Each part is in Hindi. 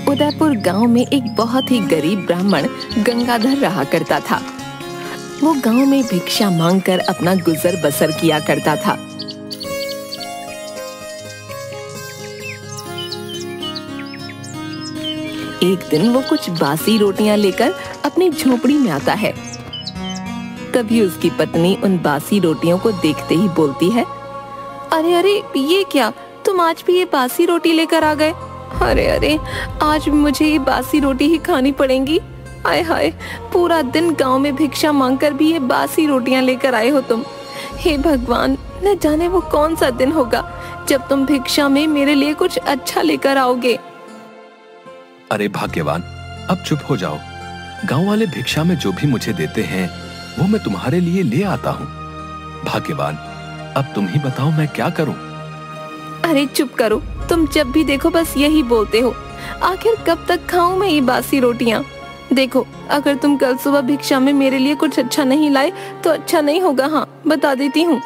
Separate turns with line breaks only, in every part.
उदयपुर गांव में एक बहुत ही गरीब ब्राह्मण गंगाधर रहा करता था। वो गांव में भिक्षा मांगकर अपना गुजर बसर किया करता था। एक दिन वो कुछ बासी रोटियां लेकर अपनी झोपड़ी में आता है। तभी उसकी पत्नी उन बासी रोटियों को देखते ही बोलती है, अरे अरे ये क्या, तुम आज भी ये बासी रोटी लेकर आ गए? अरे अरे, आज मुझे ये बासी रोटी ही खानी पड़ेंगी। आय हाय, पूरा दिन गांव में भिक्षा मांगकर भी ये बासी रोटियां लेकर आए हो तुम। हे भगवान, न जाने वो कौन सा दिन होगा जब तुम भिक्षा में मेरे लिए कुछ अच्छा लेकर आओगे।
अरे भाग्यवान, अब चुप हो जाओ। गांव वाले भिक्षा में जो भी मुझे देते हैं वो मैं तुम्हारे लिए ले आता हूँ। भाग्यवान, अब तुम ही बताओ मैं क्या करूँ?
अरे चुप करो, तुम जब भी देखो बस यही बोलते हो। आखिर कब तक खाऊं मैं ये बासी रोटियां? देखो, अगर तुम कल सुबह भिक्षा में मेरे लिए कुछ अच्छा नहीं लाए तो अच्छा नहीं होगा। हाँ, बता देती हूँ।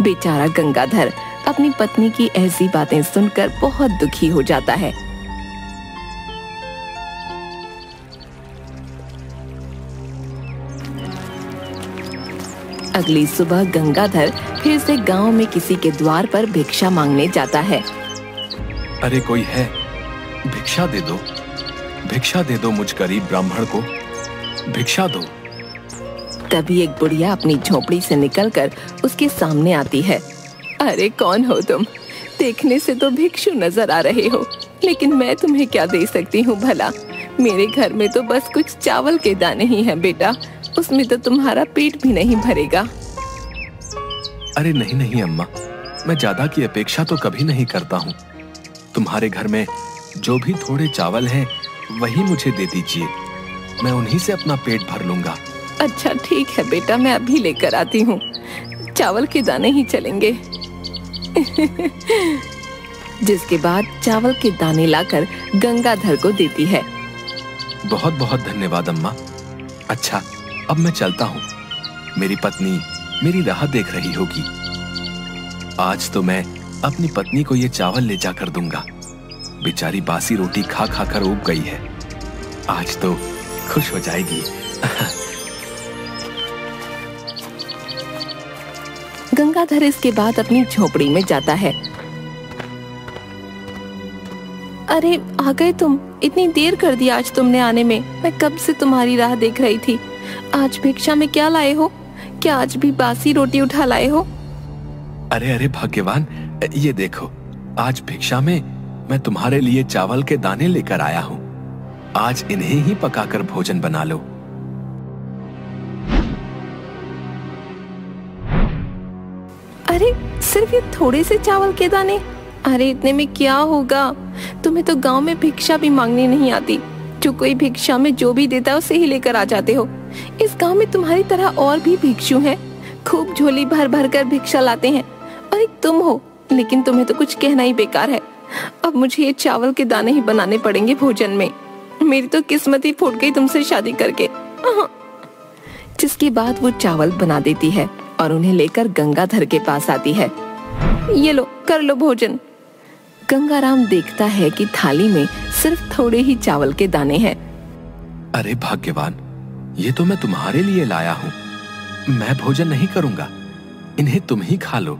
बेचारा गंगाधर अपनी पत्नी की ऐसी बातें सुनकर बहुत दुखी हो जाता है। अगली सुबह गंगाधर फिर से गांव में किसी के द्वार पर भिक्षा मांगने जाता है।
अरे कोई है, भिक्षा दे दो, भिक्षा दे दो, मुझ गरीब ब्राह्मण को भिक्षा दो।
तभी एक बुढ़िया अपनी झोपड़ी से निकलकर उसके सामने आती है। अरे कौन हो तुम? देखने से तो भिक्षु नजर आ रहे हो, लेकिन मैं तुम्हें क्या दे सकती हूँ भला? मेरे घर में तो बस कुछ चावल के दाने ही हैं बेटा, उसमें तो तुम्हारा पेट भी नहीं भरेगा।
अरे नहीं नहीं अम्मा, मैं ज्यादा की अपेक्षा तो कभी नहीं करता हूँ। तुम्हारे घर में जो भी थोड़े चावल हैं वही मुझे दे दीजिए, मैं उन्हीं से अपना पेट भर लूंगा।
अच्छा ठीक है बेटा, मैं अभी लेकर आती हूँ। चावल के दाने ही चलेंगे। जिसके बाद चावल के दाने लाकर गंगाधर को देती है।
बहुत बहुत धन्यवाद अम्मा। अच्छा, अब मैं चलता हूँ। मेरी पत्नी मेरी राह देख रही होगी। आज तो मैं अपनी पत्नी को ये चावल ले जाकर दूंगा। बेचारी बासी रोटी खा खा कर ऊब गई है, आज तो खुश हो जाएगी।
गंगाधर इसके बाद अपनी झोपड़ी में जाता है। अरे आ गए तुम, इतनी देर कर दी आज तुमने आने में। मैं कब से तुम्हारी राह देख रही थी। आज भिक्षा में क्या लाए हो? क्या आज भी बासी रोटी उठा लाए हो?
अरे अरे भाग्यवान, ये देखो, आज भिक्षा में मैं तुम्हारे लिए चावल के दाने लेकर आया हूँ। आज इन्हें ही पकाकर भोजन बना लो।
अरे सिर्फ ये थोड़े से चावल के दाने? अरे इतने में क्या होगा? तुम्हें तो गांव में भिक्षा भी मांगनी नहीं आती। जो कोई भिक्षा में जो भी देता है उसे ही लेकर आ जाते हो। इस गांव में तुम्हारी तरह और भी भिक्षु हैं, खूब झोली भर भर कर भिक्षा लाते हैं, और एक तुम हो, लेकिन तुम्हें तो कुछ कहना ही बेकार है। अब मुझे ये चावल के दाने ही बनाने पड़ेंगे भोजन में। मेरी तो किस्मत ही फूट गई तुमसे शादी करके। जिसके बाद वो चावल बना देती है और उन्हें लेकर गंगाधर के पास आती है। ये लो, कर लो भोजन। गंगाराम देखता है कि थाली में सिर्फ थोड़े ही चावल के दाने हैं।
अरे भाग्यवान, ये तो मैं तुम्हारे लिए लाया हूँ। मैं भोजन नहीं करूंगा, इन्हें तुम ही खा लो।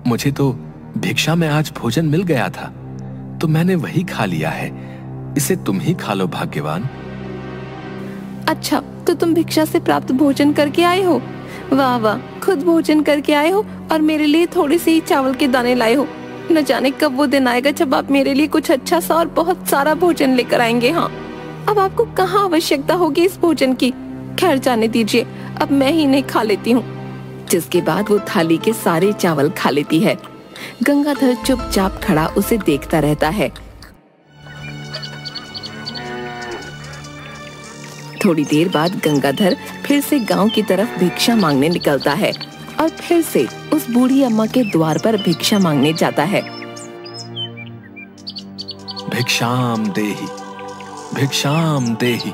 मुझे तो भिक्षा में आज भोजन मिल गया था, तो मैंने वही खा लिया है। इसे तुम ही खा लो भाग्यवान।
अच्छा, तो तुम भिक्षा से प्राप्त भोजन करके आए हो? वाह वाह, खुद भोजन करके आए हो और मेरे लिए थोड़े से ही चावल के दाने लाए हो। न जाने कब वो दिन आएगा जब आप मेरे लिए कुछ अच्छा सा और बहुत सारा भोजन लेकर आएंगे। हाँ, अब आपको कहाँ आवश्यकता होगी इस भोजन की। खैर जाने दीजिए, अब मैं ही नहीं खा लेती हूँ। जिसके बाद वो थाली के सारे चावल खा लेती है। गंगाधर चुपचाप खड़ा उसे देखता रहता है। थोड़ी देर बाद गंगाधर फिर से गांव की तरफ भिक्षा मांगने निकलता है और फिर से उस बूढ़ी अम्मा के द्वार पर भिक्षा मांगने जाता है।
भिक्षाम देहि, भिक्षाम देहि।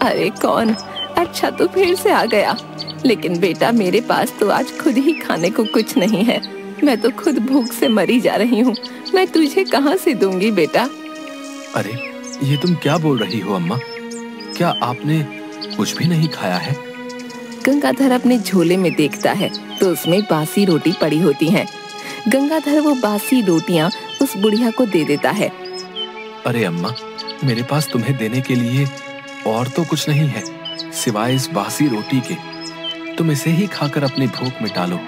अरे कौन? अच्छा, तो फिर से आ गया। लेकिन बेटा, मेरे पास तो आज खुद ही खाने को कुछ नहीं है। मैं तो खुद भूख से मरी जा रही हूँ। मैं तुझे कहाँ से दूंगी बेटा?
अरे ये तुम क्या बोल रही हो अम्मा? क्या आपने कुछ भी नहीं खाया है?
गंगाधर अपने झोले में देखता है तो उसमें बासी रोटी पड़ी होती हैं। गंगाधर वो बासी रोटियां उस बुढ़िया को दे देता है।
अरे अम्मा, मेरे पास तुम्हें देने के लिए और तो कुछ नहीं है सिवाय इस बासी रोटी के। तुम इसे ही खाकर अपनी भूख मिटा लो।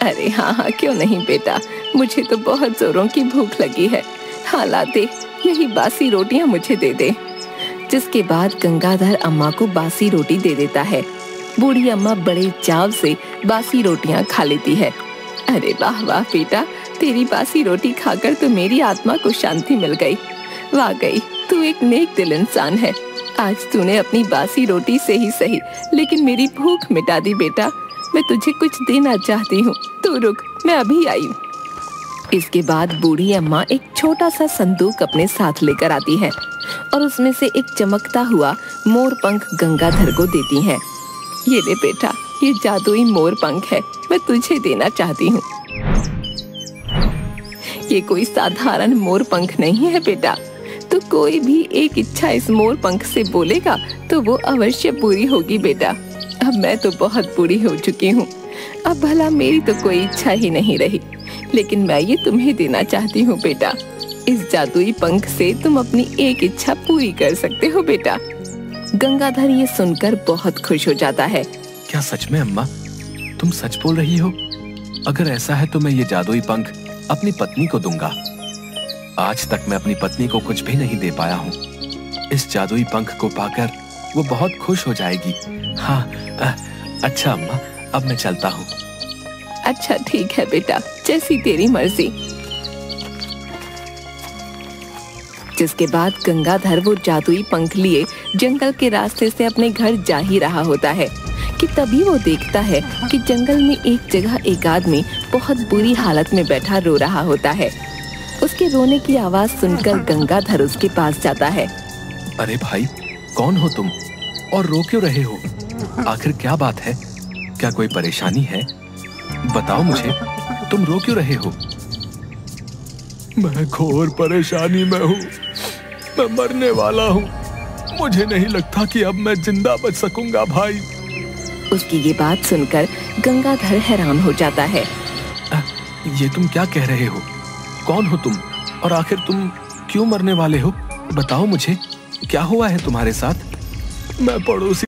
अरे हाँ हाँ, क्यों नहीं बेटा, मुझे तो बहुत जोरों की भूख लगी है। हाँ ला दे, यही बासी रोटियां मुझे दे दे। जिसके बाद गंगाधर अम्मा को बासी रोटी दे देता है। बूढ़ी अम्मा बड़े चाव से बासी रोटियां खा लेती है। अरे वाह वाह बेटा, तेरी बासी रोटी खाकर तो मेरी आत्मा को शांति मिल गई। वाकई तू एक नेक दिल इंसान है। आज तूने अपनी बासी रोटी से ही सही लेकिन मेरी भूख मिटा दी बेटा। मैं तुझे कुछ देना चाहती हूँ, तू रुक, मैं अभी आई हूँ। इसके बाद बूढ़ी अम्मा एक छोटा सा संदूक अपने साथ लेकर आती है और उसमें से एक चमकता हुआ मोर पंख गंगाधर को देती हैं। ये ले बेटा, ये जादुई मोर पंख है, मैं तुझे देना चाहती हूँ। ये कोई साधारण मोर पंख नहीं है बेटा। तो कोई भी एक इच्छा इस मोर पंख से बोलेगा तो वो अवश्य पूरी होगी बेटा। अब मैं तो बहुत बूढ़ी हो चुकी हूँ, अब भला मेरी तो कोई इच्छा ही नहीं रही, लेकिन मैं ये तुम्हें देना चाहती हूँ बेटा। इस जादुई पंख से तुम अपनी एक इच्छा पूरी कर सकते हो बेटा। गंगाधर ये सुनकर बहुत खुश हो जाता है।
क्या सच में अम्मा, तुम सच बोल रही हो? अगर ऐसा है तो मैं ये जादुई पंख अपनी पत्नी को दूंगा। आज तक मैं अपनी पत्नी को कुछ भी नहीं दे पाया हूँ। इस जादुई पंख को पाकर वो बहुत खुश हो जाएगी। हाँ, अच्छा अम्मा, अब मैं चलता हूँ।
अच्छा ठीक है बेटा, जैसी तेरी मर्जी। जिसके बाद गंगाधर वो जादुई पंख लिए जंगल के रास्ते से अपने घर जा ही रहा होता है कि तभी वो देखता है कि जंगल में एक जगह एक आदमी बहुत बुरी हालत में बैठा रो रहा होता है। उसके रोने की आवाज सुनकर गंगाधर उसके पास जाता है।
अरे भाई, कौन हो तुम और रो क्यों रहे हो? आखिर क्या बात है? क्या कोई परेशानी है? बताओ मुझे, तुम रो क्यों रहे हो?
मैं घोर परेशानी में हूँ, मैं मरने वाला हूँ। मुझे नहीं लगता कि अब मैं जिंदा बच सकूंगा भाई।
उसकी ये बात सुनकर गंगाधर हैरान हो जाता है।
ये तुम क्या कह रहे हो? कौन हो तुम और आखिर तुम क्यों मरने वाले हो? बताओ मुझे, क्या हुआ है तुम्हारे साथ?
मैं पड़ोसी